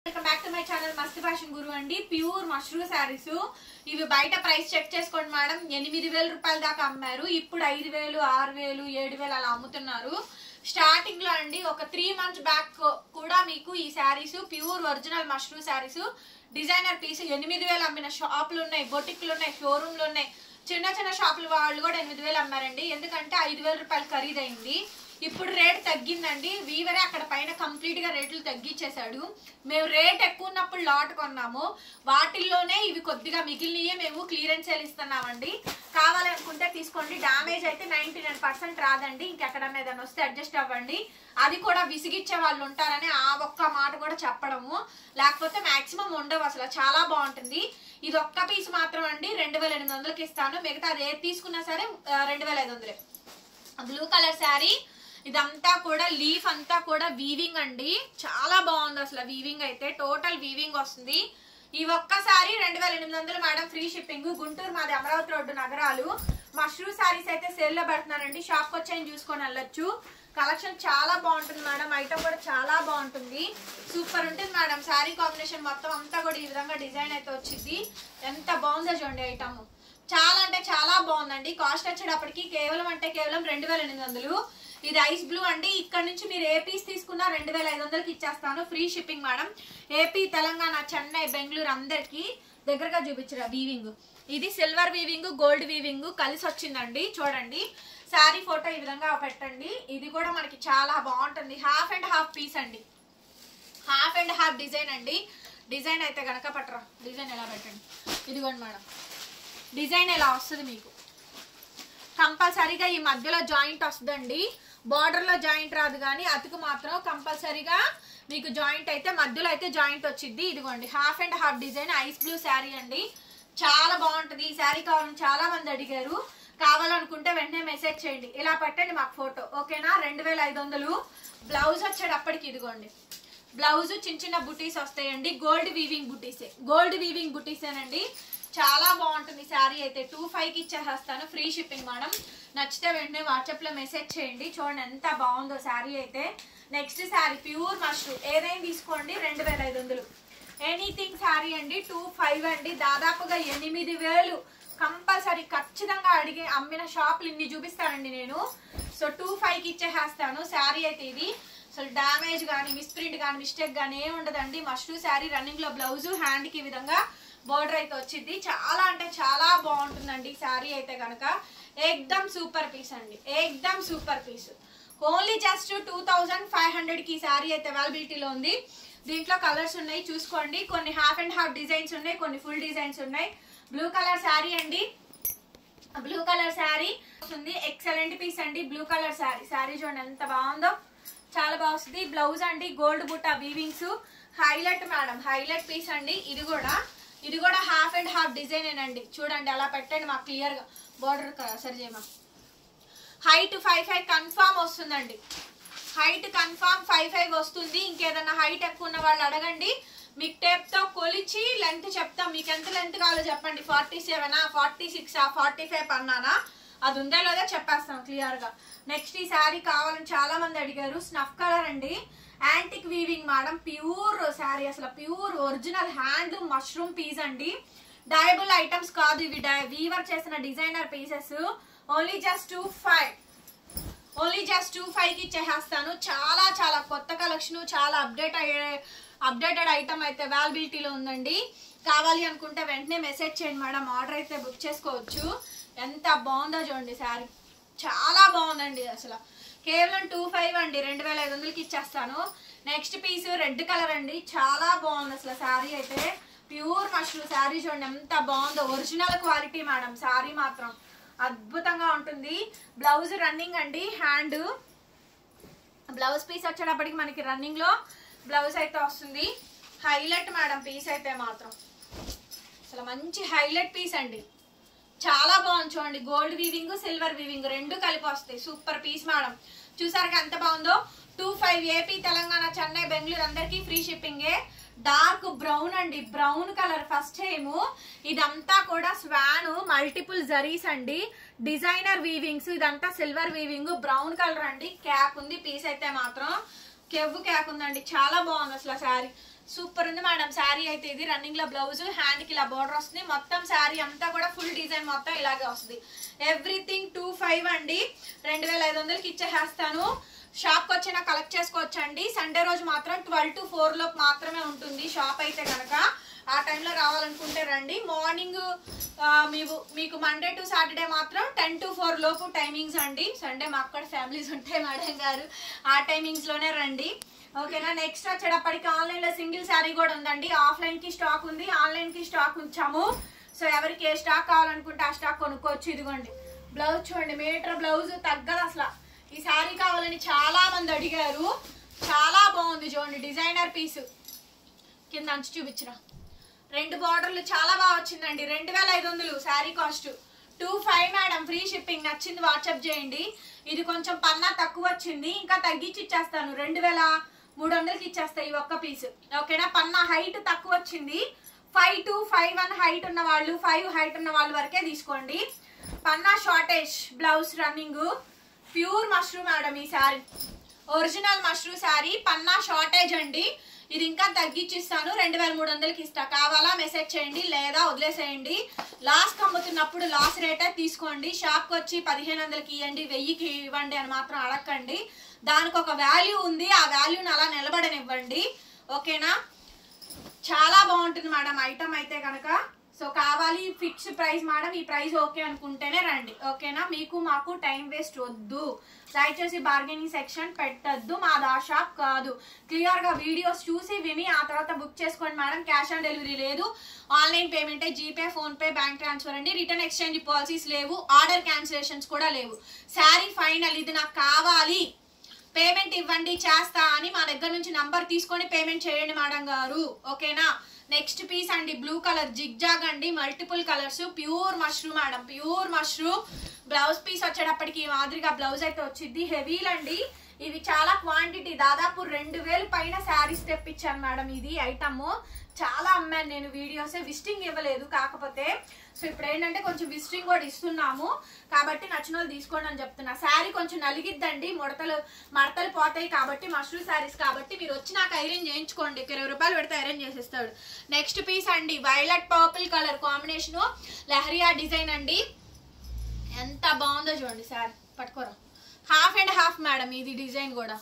Welcome back to my channel మస్త్ fashion గురు అండి. Pure mashru saris ఇవి బయట ప్రైస్ చెక్ చేసుకోండి మేడం. 8000 రూపాయల దాకా అమ్మారు. ఇప్పుడు 5000, 6000, 7000 అలా అమ్ముతున్నారు. స్టార్టింగ్ లో అండి ఒక 3 months బ్యాక్ కూడా మీకు ఈ saris pure original mashru saris designer piece 8000 అమ్మిన షాపులు ఉన్నాయి, బొటిక్లు ఉన్నాయి, షోరూమ్లు ఉన్నాయి. చిన్న చిన్న షాపుల వాళ్ళు కూడా 8000 అమ్మారండి. ఎందుకంటే 5000 రూపాయలు ఖరీదైంది. ఇప్పుడు రేట్ తగ్గిందండి. వీవరే అక్కడ పైన కంప్లీట్ గా రేట్లు తగ్గించేశాడు. మేము రేట్ ఎక్కువ ఉన్నప్పుడు లాట్ కొన్నాము. వాటిల్లోనే ఇవి కొద్దిగా మిగిలినయే మేము క్లియరెన్స్ సేల్ ఇస్తున్నామండి. కావాలనుకుంటే తీసుకోండి. డ్యామేజ్ అయితే 99% రాదండి. ఇంకెక్కడన్నా ఏదైనా వస్తే అడ్జస్ట్ అవ్వండి. అది కూడా విసిగిచ్చే వాళ్ళు ఉంటారని ఆ ఒక్క మాట కూడా చెప్పడము. లేకపోతే మాక్సిమం ఉండవు. అసలు చాలా బాగుంటుంది. ఇది ఒక్క పీస్ మాత్రం అండి 2800కి ఇస్తాను. మిగతా అది ఏది తీసుకున్నా సరే 2500. బ్లూ కలర్ శారీ, ఇదంతా కూడా లీఫ్ అంతా కూడా వీవింగ్ అండి. చాలా బాగుంది అసలు. వీవింగ్ అయితే టోటల్ వీవింగ్ వస్తుంది. ఈ ఒక్కసారి 2800 మేడం. Free shipping. గుంటూరు మాది అమరావతి రోడ్డు నగరాలు. మష్రూ శారీస్ అయితే సేల్ లో పెడుతున్నానండి. షాప్ వచ్చి చూసుకొని వెళ్ళొచ్చు. కలెక్షన్ చాలా బాగుంటుంది మేడం. ఐటమ్ కూడా చాలా బాగుంటుంది. సూపర్ ఉంటుంది మేడం. శారీ కాంబినేషన్ మొత్తం అంతా కూడా ఈ విధంగా డిజైన్ అయితే వచ్చింది. ఎంత బాగుందో చూడండి. ఐటమ్ చాలా అంటే చాలా బాగుందండి. కాస్ట్ వచ్చేటప్పటికి కేవలం 2800. ఇది ఐస్ బ్లూ అండి. ఇక్కడ నుంచి మీరు ఏ పీస్ తీసుకున్నా 2500కి ఇచ్చేస్తాను. Free shipping madam. AP, Telangana, Chennai, Bengaluru అందరికి దగ్గరగా చూపించరా వీవింగ్. ఇది సిల్వర్ వీవింగ్, గోల్డ్ వీవింగ్ కలిసి వచ్చిందండి. చూడండి శారీ ఫోటో ఈ విధంగా పెట్టండి. ఇది కూడా మనకి చాలా బాగుంటుంది. హాఫ్ అండ్ హాఫ్ పీస్ అండి. హాఫ్ అండ్ హాఫ్ డిజైన్ అండి. డిజైన్ అయితే గనక పట్టరా. డిజైన్ ఎలా పెట్టండి. ఇదిగోండి మేడం. డిజైన్ ఎలా వస్తుంది మీకు. కంపల్సరీగా ఈ మధ్యలో జాయింట్ వస్తుందండి. బార్డర్ లో జాయింట్ రాదు, కానీ అతుకు మాత్రం కంపల్సరీగా మీకు జాయింట్ అయితే మధ్యలో అయితే జాయింట్ వచ్చింది. ఇదిగోండి half and half design ice blue sari అండి. చాలా బాగుంటుంది. ఈ శారీ కావాలని చాలా మంది అడిగారు. కావాలనుకుంటే వెంటనే మెసేజ్ చేయండి. ఇలా పెట్టండి మాకు ఫోటో. ఓకేనా. 2500. బ్లౌజ్ వచ్చేటప్పటికి ఇదిగోండి. బ్లౌజ్ చిన్న చిన్న బుటీస్ వస్తాయండి. గోల్డ్ వీవింగ్ బుటీసే. గోల్డ్ వీవింగ్ బుటీసేనండి. చాలా బాగుంటుంది శారీ అయితే. 2500కి ఇచ్చేస్తాను. Free shipping madam. నచ్చితే వెంటనే వాట్సాప్ లో మెసేజ్ చేయండి. చూడండి ఎంత బాగుందో శారీ అయితే. Next sari pure mashru. ఏదైనా తీసుకోండి 2500. ఎనీథింగ్ శారీ అండి 2500 అండి. దాదాపుగా 8000 కంపల్సరీ ఖచ్చితంగా అడిగి అమ్మిన షాపులు ఇన్ని చూపిస్తానండి నేను. సో 2500కి ఇచ్చేస్తాను శారీ అయితే. ఇది అసలు డ్యామేజ్ కానీ మిస్ప్రింట్ కానీ మిస్టేక్ కానీ ఏమి ఉండదండి. మష్రూ శారీ. రన్నింగ్ లో బ్లౌజ్, హ్యాండ్ కి ఈ విధంగా బోర్డర్ అయితే వచ్చింది. చాలా అంటే చాలా బాగుంటుందండి శారీ అయితే కనుక. ఏకదమ్ సూపర్ పీస్ అండి. ఏకదమ్ సూపర్ పీస్. ఓన్లీ జస్ట్ 2500కి శారీ అయితే అవైలబిలిటీలో ఉంది. దీంట్లో కలర్స్ ఉన్నాయి చూసుకోండి. కొన్ని హాఫ్ అండ్ హాఫ్ డిజైన్స్ ఉన్నాయి, కొన్ని ఫుల్ డిజైన్స్ ఉన్నాయి. బ్లూ కలర్ శారీ అండి. బ్లూ కలర్ శారీ వస్తుంది. ఎక్సలెంట్ పీస్ అండి. Blue colour sari. శారీ చూడండి ఎంత బాగుందో. చాలా బాగుంది. బ్లౌజ్ అండి గోల్డ్ బుట్ట weavings. Highlight madam. Highlight piece అండి. ఇది కూడా హాఫ్ అండ్ హాఫ్ డిజైన్ అండి. చూడండి అలా పెట్టండి మాకు క్లియర్ గా. బోర్డర్ సరి చేయమా. హైట్ 55 కన్ఫామ్ వస్తుందండి. హైట్ కన్ఫామ్ 55 వస్తుంది. ఇంకేదన్నా హైట్ ఎక్కువ ఉన్న వాళ్ళు అడగండి. మీకు టేప్ తో కొలిచి లెంత్ చెప్తాం. మీకు ఎంత లెంత్ కావాలో చెప్పండి. 47, 46, 45 అన్నానా, అది ఉందా లేదా చెప్పేస్తాం క్లియర్ గా. నెక్స్ట్ ఈ శారీ కావాలని చాలా మంది అడిగారు. స్నఫ్ కలర్ అండి. Antique weaving madam. Pure sari. అసలు pure original hand mushroom piece అండి. డయబుల్ ఐటమ్స్ కాదు ఇవి. వీవర్ చేసిన డిజైనర్ పీసెస్. ఓన్లీ జస్ట్ 2500కి ఇచ్చేస్తాను. చాలా చాలా కొత్త కలెక్షన్. చాలా అప్డేటెడ్ ఐటమ్ అయితే అవైలబిలిటీలో ఉందండి. కావాలి అనుకుంటే వెంటనే మెసేజ్ చేయండి మేడం. ఆర్డర్ అయితే బుక్ చేసుకోవచ్చు. ఎంత బాగుందో చూడండి శారీ. చాలా బాగుందండి అసలు. కేవలం 2500 అండి. 2500కి ఇచ్చేస్తాను. నెక్స్ట్ పీస్ రెడ్ కలర్ అండి. చాలా బాగుంది అసలు శారీ అయితే. ప్యూర్ మష్రూ శారీ చూడండి ఎంత బాగుందో. Original quality madam. శారీ మాత్రం అద్భుతంగా ఉంటుంది. బ్లౌజ్ రన్నింగ్ అండి. హ్యాండ్ బ్లౌజ్ పీస్ వచ్చేటప్పటికి మనకి రన్నింగ్ లో బ్లౌజ్ అయితే వస్తుంది. హైలైట్ మేడం పీస్ అయితే మాత్రం. అసలు మంచి హైలైట్ పీస్ అండి. చాలా బాగుంది చూడండి. గోల్డ్ వీవింగ్, సిల్వర్ వీవింగ్ రెండు కలిపి వస్తాయి. Super piece madam. చూసారుగా ఎంత బాగుందో. 2500 ఏపీ, తెలంగాణ, చెన్నై, బెంగళూరు అందరికి ఫ్రీ షిప్పింగే. డార్క్ బ్రౌన్ అండి. Brown colour first time. ఇదంతా కూడా స్వాన్ మల్టిపుల్ జరీస్ అండి. Designer weavings. ఇదంతా సిల్వర్ వీవింగ్. బ్రౌన్ కలర్ అండి. క్యాప్ ఉంది. పీస్ అయితే మాత్రం కెవ్వు క్యాప్ ఉందండి. చాలా బాగుంది అసలు శారీ. సూపర్ ఉంది మేడం శారీ అయితే. ఇది రన్నింగ్ లో బ్లౌజ్, హ్యాండ్ కి ఇలా బోర్డర్ వస్తుంది. మొత్తం శారీ అంతా కూడా ఫుల్ డిజైన్ మొత్తం ఇలాగే వస్తుంది. ఎవ్రీథింగ్ 25 అండి. 2500కి ఇచ్చేస్తాను. షాప్కి వచ్చినా కలెక్ట్ చేసుకోవచ్చు అండి. సండే రోజు మాత్రం 12 to 4 లోపు మాత్రమే ఉంటుంది షాప్ అయితే కనుక. ఆ టైంలో రావాలనుకుంటే రండి. మార్నింగ్ మీకు మండే టు సాటర్డే మాత్రం 10 to 4 లోపు టైమింగ్స్ అండి. సండే మాకు కూడా ఫ్యామిలీస్ ఉంటాయి మేడం గారు, ఆ టైమింగ్స్ లోనే రండి. ఓకేనా. నెక్స్ట్ వచ్చేటప్పటికి ఆన్లైన్ లో సింగిల్ శారీ కూడా ఉందండి. ఆఫ్లైన్ కి స్టాక్ ఉంది, ఆన్లైన్ కి స్టాక్ ఉంచాము. సో ఎవరికి ఏ స్టాక్ కావాలనుకుంటే ఆ స్టాక్ కొనుక్కోవచ్చు. ఇదిగోండి బ్లౌజ్ చూడండి, మీటర్ బ్లౌజ్ తగ్గదు అసలు. ఈ శారీ కావాలని చాలా మంది అడిగారు. చాలా బాగుంది చూడండి, డిజైనర్ పీస్. కింద అంచు చూపించిన 2 బార్డర్లు చాలా బాగా వచ్చిందండి. 2500 sari cost. 25 madam, free shipping. నచ్చింది వాట్సాప్ చేయండి. ఇది కొంచెం పన్నా తక్కువ వచ్చింది, ఇంకా తగ్గించి ఇచ్చేస్తాను. 2300కి ఇచ్చేస్తాయి ఈ ఒక్క పీస్. ఓకేనా. పన్నా హైట్ తక్కువ వచ్చింది. 5 to 5 హైట్ ఉన్న వాళ్ళు, 5 హైట్ ఉన్న వాళ్ళు వరకే తీసుకోండి. పన్నా shortage blouse running. Pure mushroom madam ఈ శారీ, ఒరిజినల్ మష్రూమ్ శారీ. పన్నా షార్టేజ్ అండి. ఇది ఇంకా తగ్గించిస్తాను. 2300కి ఇస్తా. కావాలా మెసేజ్ చేయండి, లేదా వదిలేసేయండి. లాస్ట్ అమ్ముతున్నప్పుడు లాస్ రేటే తీసుకోండి. షాప్కి వచ్చి 1500కి ఇవ్వండి, 1000కి ఇవ్వండి అని మాత్రం అడగండి. దానికి ఒక వాల్యూ ఉంది, ఆ వాల్యూని అలా నిలబడనివ్వండి. ఓకేనా. చాలా బాగుంటుంది మేడం ఐటమ్ అయితే కనుక. సో కావాలి ఫిక్స్ ప్రైస్ మేడం, ఈ ప్రైస్ ఓకే అనుకుంటేనే రండి. ఓకేనా. మీకు మాకు టైం వేస్ట్ వద్దు, దయచేసి బార్గెనింగ్ సెక్షన్ పెట్టద్దు. మాది ఆ షాప్ కాదు. క్లియర్ గా వీడియోస్ చూసి విని ఆ తర్వాత బుక్ చేసుకోండి మేడం. క్యాష్ ఆన్ డెలివరీ లేదు, ఆన్లైన్ పేమెంటే. GPay, PhonePe, bank transfer అండి. రిటర్న్ ఎక్స్చేంజ్ పాలసీస్ లేవు, ఆర్డర్ క్యాన్సిలేషన్స్ కూడా లేవు. శారీ ఫైనల్, ఇది నాకు కావాలి, పేమెంట్ ఇవ్వండి చేస్తా అని మా దగ్గర నుంచి నంబర్ తీసుకొని పేమెంట్ చేయండి మేడం గారు. ఓకేనా. నెక్స్ట్ పీస్ అండి, బ్లూ కలర్ జిగ్జాగ్ అండి, multiple colours. Pure mushroom madam, pure mushroom. Blouse piece వచ్చేటప్పటికి ఈ మాదిరిగా బ్లౌజ్ అయితే వచ్చింది. హెవీలు అండి ఇవి, చాలా క్వాంటిటీ. దాదాపు 2000 పైన శారీస్ తెప్పించాను మేడం. ఇది ఐటమ్ చాలా అమ్మాను నేను. వీడియోస్ విజిటింగ్ ఇవ్వలేదు కాకపోతే. సో ఇప్పుడు ఏంటంటే కొంచెం విజిటింగ్ కూడా ఇస్తున్నాము కాబట్టి నచ్చిన వాళ్ళు తీసుకోండి అని చెప్తున్నా. శారీ కొంచెం నలిగిద్దండి, మడతలు పోతాయి కాబట్టి. మష్రూమ్ శారీస్ కాబట్టి మీరు వచ్చి నాకు ఐరన్ చేయించుకోండి. 20 రూపాయలు పెడితే ఐరన్ చేసేస్తాడు. నెక్స్ట్ పీస్ అండి, violet purple colour combination, leheriya design అండి. ఎంత బాగుందో చూడండి శారీ. పట్టుకోరా. హాఫ్ అండ్ హాఫ్ మేడం ఇది డిజైన్ కూడా,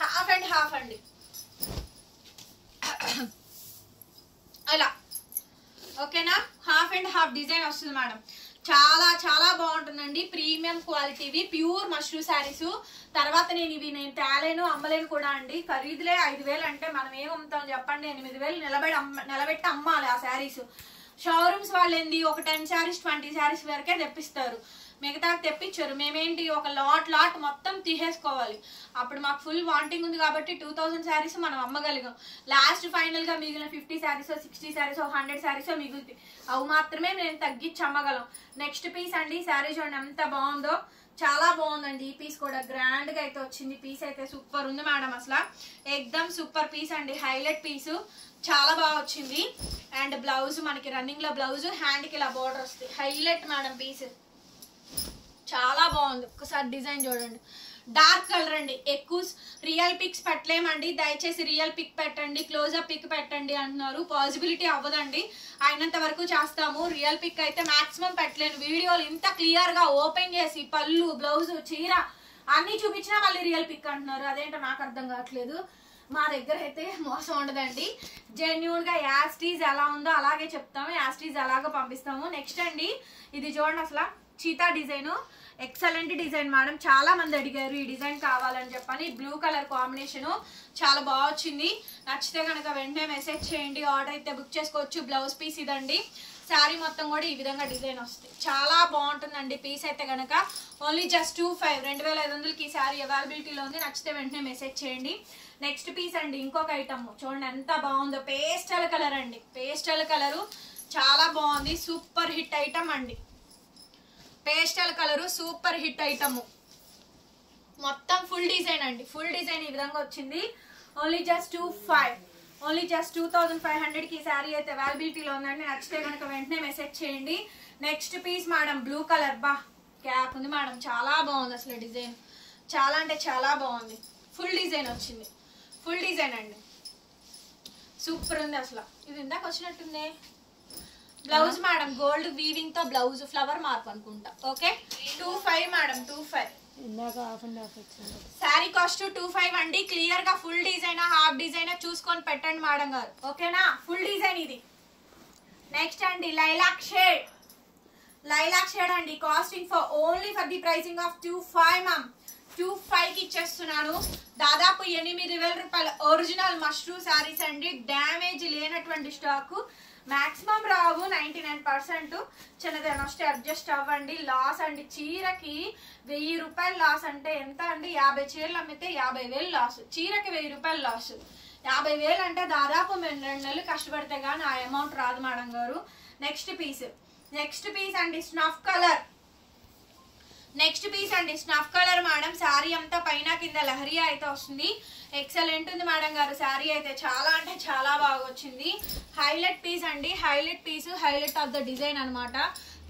హాఫ్ అండ్ హాఫ్ అండి. అలా ఓకేనా. హాఫ్ అండ్ హాఫ్ డిజైన్ వస్తుంది మేడం. చాలా చాలా బాగుంటుందండి. ప్రీమియం క్వాలిటీవి, ప్యూర్ మష్రూమ్ శారీస్. తర్వాత నేను తేలేను, అమ్మలేను కూడా అండి. ఖరీదులే 5000 అంటే మనం ఏం అమ్ముతాం చెప్పండి. 8000 నిలబెట్టి అమ్మాలి ఆ శారీస్. షోరూమ్స్ వాళ్ళు ఏంది ఒక 10 శారీస్ 20 శారీస్ వరకే తెప్పిస్తారు, మిగతా తెప్పించారు. మేమేంటి ఒక లాట్ మొత్తం తీసేసుకోవాలి. అప్పుడు మాకు ఫుల్ వాంటింగ్ ఉంది కాబట్టి 2000 శారీస్ మనం అమ్మగలిగాం. లాస్ట్ ఫైనల్ గా మిగిలిన 50 శారీస్ 60 శారీస్ 100 శారీస్ మిగులుతాయి. అవి మాత్రమే మేము తగ్గించి అమ్మగలం. నెక్స్ట్ పీస్ అండి, శారీ చూడండి ఎంత బాగుందో, చాలా బాగుందండి. ఈ పీస్ కూడా గ్రాండ్ గా అయితే వచ్చింది. పీస్ అయితే సూపర్ ఉంది మేడం, అసలు ఎక్దమ్ సూపర్ పీస్ అండి. హైలైట్ పీసు, చాలా బాగా వచ్చింది. అండ్ బ్లౌజ్ మనకి రన్నింగ్ లో బ్లౌజ్, హ్యాండ్ కి ఇలా బోర్డర్ వస్తుంది. హైలైట్ మేడం పీస్, చాలా బాగుంది. ఒకసారి డిజైన్ చూడండి. డార్క్ కలర్ అండి. ఎక్కువ రియల్ పిక్స్ పెట్టలేమండి, దయచేసి రియల్ పిక్ పెట్టండి, క్లోజ్అప్ పిక్ పెట్టండి అంటున్నారు. పాసిబిలిటీ అవ్వదండి, అయినంత వరకు చేస్తాము. రియల్ పిక్ అయితే మాక్సిమం పెట్టలేను. వీడియోలు ఇంత క్లియర్ గా ఓపెన్ చేసి పళ్ళు, బ్లౌజ్, చీర అన్ని చూపించినా మళ్ళీ రియల్ పిక్ అంటున్నారు. అదేంటో నాకు అర్థం కావట్లేదు. మా దగ్గర అయితే మోసం ఉండదండి. జెన్యూన్ గా యాస్టీజ్ ఎలా ఉందో అలాగే చెప్తాము, యాస్టీజ్ అలాగే పంపిస్తాము. నెక్స్ట్ అండి, ఇది చూడండి అసలు cheetah design, excellent design madam. చాలా మంది అడిగారు ఈ డిజైన్ కావాలని చెప్పని. బ్లూ కలర్ కాంబినేషన్ చాలా బాగా వచ్చింది. నచ్చితే కనుక వెంటనే మెసేజ్ చేయండి, ఆర్డర్ అయితే బుక్ చేసుకోవచ్చు. బ్లౌజ్ పీస్ ఇదండి. శారీ మొత్తం కూడా ఈ విధంగా డిజైన్ వస్తుంది. చాలా బాగుంటుందండి పీస్ అయితే కనుక. ఓన్లీ జస్ట్ 2500కి ఈ శారీ అవైలబిలిటీలో ఉంది. నచ్చితే వెంటనే మెసేజ్ చేయండి. నెక్స్ట్ పీస్ అండి, ఇంకొక ఐటమ్ చూడండి ఎంత బాగుందో. పేస్టల్ కలర్ అండి, పేస్టల్ కలరు చాలా బాగుంది. సూపర్ హిట్ ఐటమ్ అండి. Pastel colour super hit item. మొత్తం ఫుల్ డిజైన్ అండి, ఫుల్ డిజైన్ ఈ విధంగా వచ్చింది. ఓన్లీ జస్ట్ 2500కి ఈ శారీ అయితే అవైలబిలిటీలో ఉందండి. నచ్చితే కనుక వెంటనే మెసేజ్ చేయండి. Next piece madam blue colour, బా క్యాప్ ఉంది మేడం, చాలా బాగుంది అసలు డిజైన్. చాలా అంటే చాలా బాగుంది. ఫుల్ డిజైన్ వచ్చింది, ఫుల్ డిజైన్ అండి. సూపర్ ఉంది అసలు. ఇది ఇందాక వచ్చినట్టుంది బ్లౌజ్ మేడం, గోల్డ్ వీవింగ్ తో బ్లౌజ్, ఫ్లవర్ మార్క్ అనుకుంటా. Okay 25 madam, 25. శారీ కాస్ట్ 25 అండి. క్లియర్ గా ఫుల్ డిజైన్ హాఫ్ డిజైన్ చూసుకొని పెట్టండి మేడం గారు, ఓకేనా. ఫుల్ డిజైన్ ఇది. నెక్స్ట్ అండి లైలాక్ షేడ్, లైలాక్ షేడ్ అండి. Costing for only for the pricing of 25 ma'am. 25 కి ఇచ్చేస్తున్నాను. దాదాపు 8,000 రూపాయలు ఒరిజినల్ మష్రూ శారీస్ అండి. డ్యామేజ్ లేనటువంటి స్టాక్, మాక్సిమం రావు 99%. చిన్నదైనా వస్తే అడ్జస్ట్ అవ్వండి. లాస్ అండి, చీరకి 1000 రూపాయలు లాస్ అంటే ఎంత అండి? 50 చీరలు అమ్మితే 50,000 లాస్, చీరకి 1000 రూపాయలు లాస్. 50,000 అంటే దాదాపు మేము 2 నెలలు కష్టపడితే గానీ ఆ అమౌంట్ రాదు మేడం గారు. నెక్స్ట్ పీస్ అండి స్నఫ్ కలర్. నెక్స్ట్ పీస్ అండి స్నఫ్ కలర్ మేడం. శారీ అంతా పైన కింద లహరియా అయితే వస్తుంది. ఎక్సలెంట్ ఉంది మేడం గారు. శారీ అయితే చాలా అంటే చాలా బాగా వచ్చింది. హైలైట్ పీస్ అండి, highlight piece, highlight of the design అనమాట.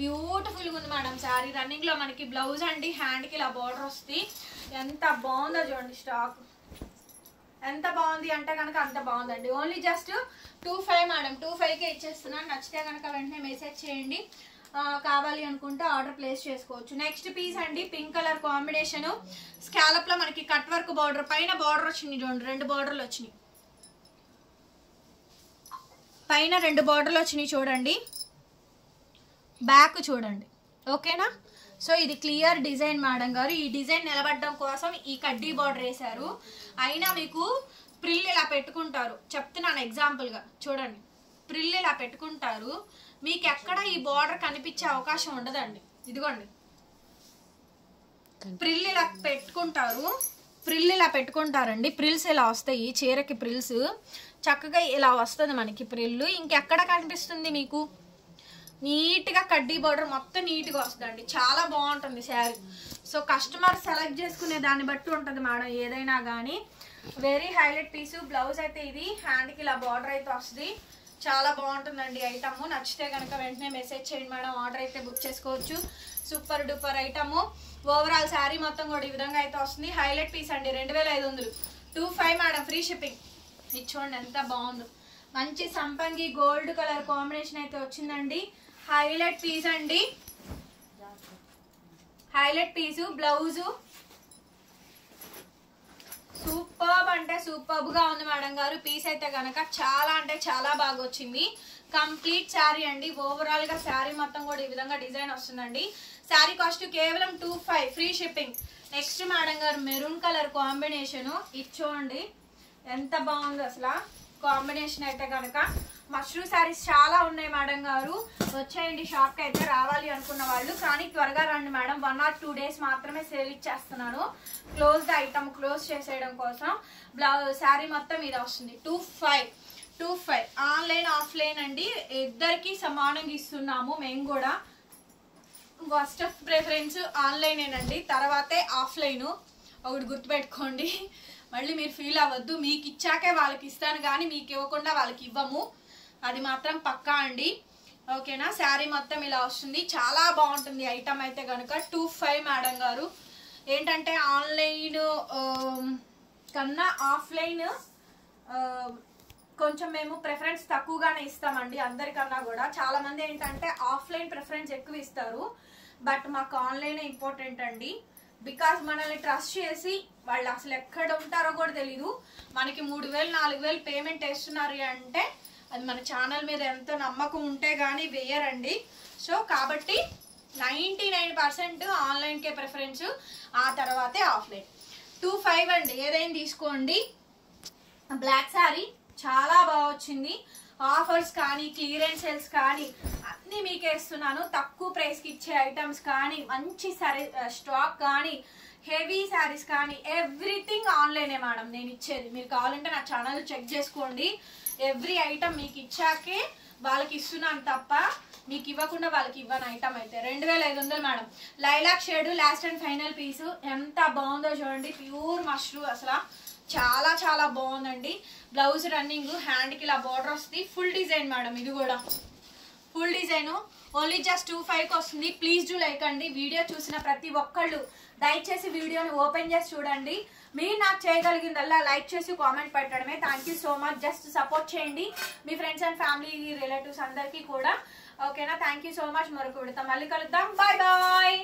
బ్యూటిఫుల్ గా ఉంది మేడం శారీ. రన్నింగ్ లో మనకి బ్లౌజ్ అండి, హ్యాండ్ కి ఇలా బార్డర్ వస్తుంది. ఎంత బాగుందో చూడండి స్టాక్, ఎంత బాగుంది అంటే కనుక అంత బాగుందండి. ఓన్లీ జస్ట్ 25 మేడం, 25కే ఇచ్చేస్తున్నాను. నచ్చితే కనుక వెంటనే మెసేజ్ చేయండి, కావాలి అనుకుంటే ఆర్డర్ ప్లేస్ చేసుకోవచ్చు. నెక్స్ట్ పీస్ అండి పింక్ కలర్ కాంబినేషన్, స్కాలప్ లో మనకి కట్ వర్క్ బార్డర్, పైన బార్డర్ వచ్చింది చూడండి, 2 బార్డర్లు వచ్చినాయి, పైన 2 బార్డర్లు వచ్చినాయి చూడండి, బ్యాక్ చూడండి, ఓకేనా. సో ఇది క్లియర్ డిజైన్ మేడం గారు. ఈ డిజైన్ నిలబడడం కోసం ఈ కడ్డీ బార్డర్ వేశారు. అయినా మీకు ప్రిల్ ఇలా పెట్టుకుంటారు, చెప్తున్నాను ఎగ్జాంపుల్ గా చూడండి. ప్రిల్ ఇలా పెట్టుకుంటారు, మీకు ఎక్కడ ఈ బార్డర్ కనిపించే అవకాశం ఉండదండి. ఇదిగోండి ప్రిల్ ఇలా పెట్టుకుంటారు, ప్రిల్ ఇలా పెట్టుకుంటారండి. ప్రిల్స్ ఇలా వస్తాయి, చీరకి ప్రిల్స్ చక్కగా ఇలా వస్తుంది మనకి ప్రిల్. ఇంకెక్కడ కనిపిస్తుంది మీకు? నీట్గా కడ్డీ బార్డర్ మొత్తం నీట్గా వస్తుందండి. చాలా బాగుంటుంది శారీ. సో కస్టమర్ సెలెక్ట్ చేసుకునే దాన్ని బట్టి ఉంటుంది మేడం ఏదైనా కానీ. వెరీ హైలైట్ పీసు. బ్లౌజ్ అయితే ఇది, హ్యాండ్కి ఇలా బార్డర్ అయితే వస్తుంది. చాలా బాగుంటుందండి ఐటమ్. నచ్చితే కనుక వెంటనే మెసేజ్ చేయండి మేడం, ఆర్డర్ అయితే బుక్ చేసుకోవచ్చు. Super duper item. Overall sari మొత్తం కూడా ఈ విధంగా అయితే వస్తుంది. హైలైట్ పీస్ అండి, 2500, 25 మేడం, ఫ్రీ షిప్పింగ్. ఇది చూడండి ఎంత బాగుందో, మంచి సంపంగి గోల్డ్ కలర్ కాంబినేషన్ అయితే వచ్చిందండి. హైలైట్ పీస్ అండి, హైలైట్ పీసు. బ్లౌజు సూపర్బ్ అంటే సూపర్బ్ గా ఉంది మేడం గారు. పీస్ అయితే కనుక చాలా అంటే చాలా బాగా వచ్చింది. కంప్లీట్ శారీ అండి. ఓవరాల్ గా శారీ మొత్తం కూడా ఈ విధంగా డిజైన్ వస్తుందండి. శారీ కాస్ట్ కేవలం 25, ఫ్రీ షిప్పింగ్. నెక్స్ట్ మేడం గారు మెరూన్ కలర్ కాంబినేషన్. ఇది చూడండి ఎంత బాగుంది అసలు కాంబినేషన్ అయితే కనుక. మష్రూ శారీస్ చాలా ఉన్నాయి మేడం గారు, వచ్చేయండి షాప్ కి అయితే రావాలి అనుకున్న వాళ్ళు. కానీ త్వరగా రండి మేడం, 1 or 2 days మాత్రమే సేల్ ఇచ్చేస్తున్నాను. క్లోజ్ ద ఐటమ్ క్లోజ్ చేసేయడం కోసం. బ్లౌజ్ శారీ మొత్తం ఇది వస్తుంది 25. ఆన్లైన్ ఆఫ్లైన్ అండి, ఇద్దరికి సమానంగా ఇస్తున్నాము మేము కూడా. ఫస్ట్ ఆఫ్ ప్రిఫరెన్స్ ఆన్లైనేనండి, తర్వాతే ఆఫ్లైన్. ఒకటి గుర్తుపెట్టుకోండి, మళ్ళీ మీరు ఫీల్ అవ్వద్దు. మీకు ఇచ్చాకే వాళ్ళకి ఇస్తాను కానీ మీకు ఇవ్వకుండా వాళ్ళకి ఇవ్వము, అది మాత్రం పక్కా అండి, ఓకేనా. శారీ మొత్తం ఇలా వస్తుంది. చాలా బాగుంటుంది ఐటమ్ అయితే కనుక. 25 మేడం గారు. ఏంటంటే ఆన్లైన్ కన్నా ఆఫ్లైన్ కొంచెం మేము ప్రిఫరెన్స్ తక్కువగానే ఇస్తామండి అందరికన్నా కూడా. చాలా మంది ఏంటంటే ఆఫ్లైన్ ప్రిఫరెన్స్ ఎక్కువ ఇస్తారు, బట్ మాకు ఆన్లైన్ ఇంపార్టెంట్ అండి. బికాస్ మనల్ని ట్రస్ట్ చేసి వాళ్ళు అసలు ఎక్కడ ఉంటారో కూడా తెలీదు, మనకి 3000 4000 పేమెంట్ వేస్తున్నారు అంటే అది మన ఛానల్ మీద ఎంతో నమ్మకం ఉంటే కానీ వేయరండి. సో కాబట్టి 99% ఆన్లైన్కే ప్రిఫరెన్స్, ఆ తర్వాతే ఆఫ్లైన్. 25 అండి, ఏదైనా తీసుకోండి. బ్లాక్ శారీ చాలా బాగా వచ్చింది. ఆఫర్స్ కానీ క్లియరెన్స్ సేల్స్ కానీ అన్నీ మీకే ఇస్తున్నాను. తక్కువ ప్రైస్కి ఇచ్చే ఐటమ్స్ కానీ, మంచి స్టాక్ కానీ, హెవీ శారీస్ కానీ ఎవ్రీథింగ్ ఆన్లైనే మేడం నేను ఇచ్చేది. మీరు కావాలంటే నా ఛానల్ చెక్ చేసుకోండి. ఎవ్రీ ఐటమ్ మీకు ఇచ్చాకే వాళ్ళకి ఇస్తున్నాను తప్ప మీకు ఇవ్వకుండా వాళ్ళకి ఇవ్వను ఐటమ్ అయితే. 2500 madam. Lilac shade last and final piece. ఎంత బాగుందో చూడండి, ప్యూర్ మష్రూ అసలు చాలా చాలా బాగుందండి. బ్లౌజ్ రన్నింగ్, హ్యాండ్కి ఇలా బార్డర్ వస్తుంది. ఫుల్ డిజైన్ మేడం, ఇది కూడా ఫుల్ డిజైన్ ఓన్లీ జస్ట్ 25కి వస్తుంది. ప్లీజ్ డూ లైక్ అండి. వీడియో చూసిన ప్రతి ఒక్కళ్ళు దయచేసి వీడియోని ఓపెన్ చేసి చూడండి. మీరు నాకు చేయగలిగిందల్లా లైక్ చేసి కామెంట్ పెట్టడమే. Thank you so much. Just support చేయండి మీ ఫ్రెండ్స్ అండ్ ఫ్యామిలీ రిలేటివ్స్ అందరికీ కూడా. ఓకేనా? Thank you so much. మరొక విడత మళ్ళీ కలుద్దాం. Bye bye.